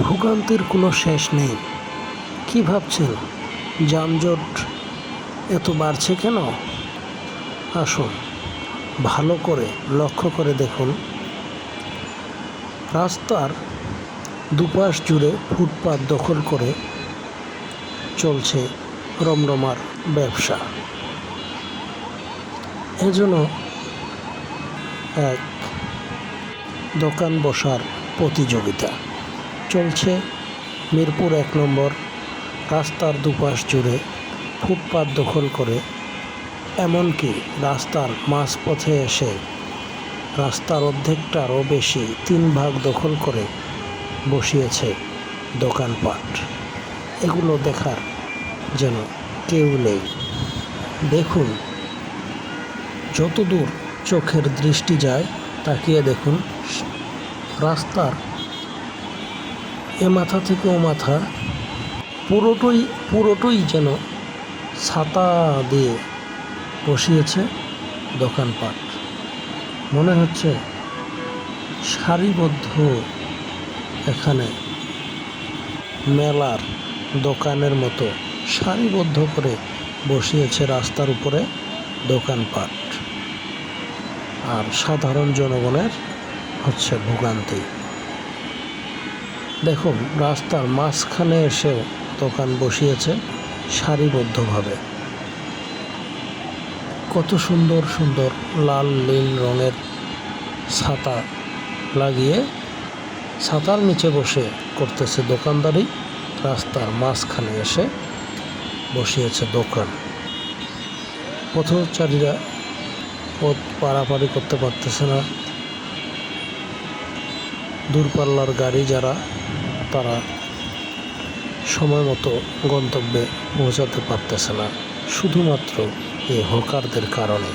ভোগান্তির কোনো শেষ নেই। কি ভাবছেন যানজট এত বাড়ছে কেন? আসুন ভালো করে লক্ষ্য করে দেখুন। রাস্তার দুপাশ জুড়ে ফুটপাত দখল করে চলছে রমরমার ব্যবসা। এজন্য এক দোকান বসার প্রতিযোগিতা চলছে মিরপুর ১ নম্বর রাস্তার দুপাশ জুড়ে ফুটপাত দখল করে, এমনকি রাস্তার মাঝপথে এসে রাস্তার অর্ধেকটারও বেশি ৩ ভাগ দখল করে বসিয়েছে দোকানপাট। এগুলো দেখার যেন কেউ নেই। দেখুন, যতদূর চোখের দৃষ্টি যায় তাকিয়ে দেখুন, রাস্তার এ মাথা থেকে ও মাথা পুরোটাই যেন ছাতা দিয়ে বসিয়েছে দোকানপাট। মনে হচ্ছে সারিবদ্ধ এখানে মেলার দোকানের মতো সারিবদ্ধ করে বসিয়েছে রাস্তার উপরে দোকানপাট। আর সাধারণ জনগণের হচ্ছে ভোগান্তি। দেখুন, রাস্তার মাঝখানে এসেও দোকান বসিয়েছে সারিবদ্ধভাবে। কত সুন্দর সুন্দর লাল নীল রঙের ছাতা লাগিয়ে ছাতার নিচে বসে করতেছে দোকানদারি। রাস্তার মাঝখানে এসে বসিয়েছে দোকান। পথচারীরা পথ পারাপারি করতে পারতেছে না। দূরপাল্লার গাড়ি যারা, তারা সময় মতো গন্তব্যে পৌঁছাতে পারতেছে না, শুধুমাত্র এই হকারদের কারণে।